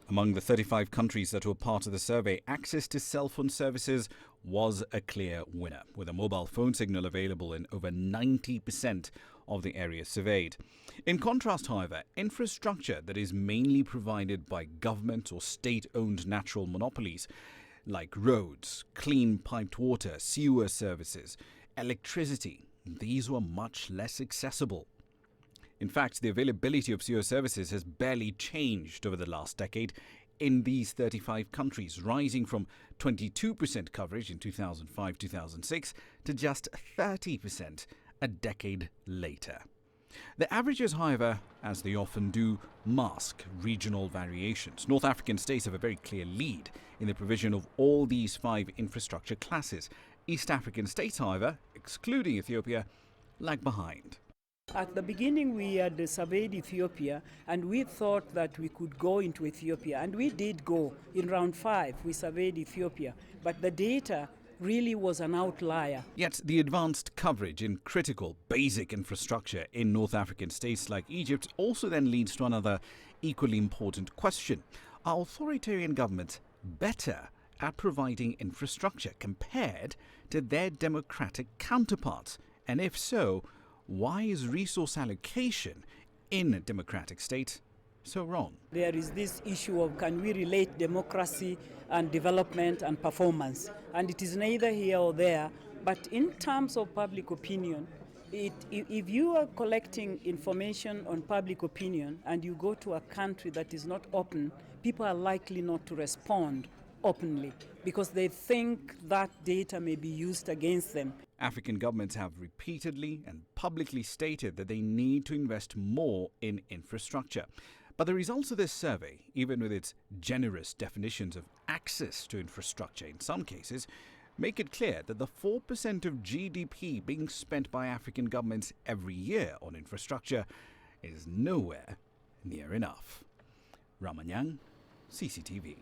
Among the 35 countries that were part of the survey, access to cell phone services was a clear winner, with a mobile phone signal available in over 90% of the areas surveyed. In contrast, however, infrastructure that is mainly provided by government or state-owned natural monopolies, like roads, clean piped water, sewer services, electricity, these were much less accessible. In fact, the availability of sewer services has barely changed over the last decade in these 35 countries, rising from 22% coverage in 2005-2006 to just 30% a decade later. The averages, however, as they often do, mask regional variations. North African states have a very clear lead in the provision of all these 5 infrastructure classes. East African states, however, excluding Ethiopia, lag behind. At the beginning, we had surveyed Ethiopia, and we thought that we could go into Ethiopia, and we did go. In round 5, we surveyed Ethiopia, but the data really was an outlier. Yet the advanced coverage in critical, basic infrastructure in North African states like Egypt also then leads to another equally important question. Are authoritarian governments better at providing infrastructure compared to their democratic counterparts? And if so, why is resource allocation in democratic states so wrong? There is this issue of can we relate democracy and development and performance? And it is neither here or there. But in terms of public opinion, if you are collecting information on public opinion and you go to a country that is not open, people are likely not to respond openly because they think that data may be used against them. African governments have repeatedly and publicly stated that they need to invest more in infrastructure. But the results of this survey, even with its generous definitions of access to infrastructure in some cases, make it clear that the 4% of GDP being spent by African governments every year on infrastructure is nowhere near enough. Ramanyang, CCTV.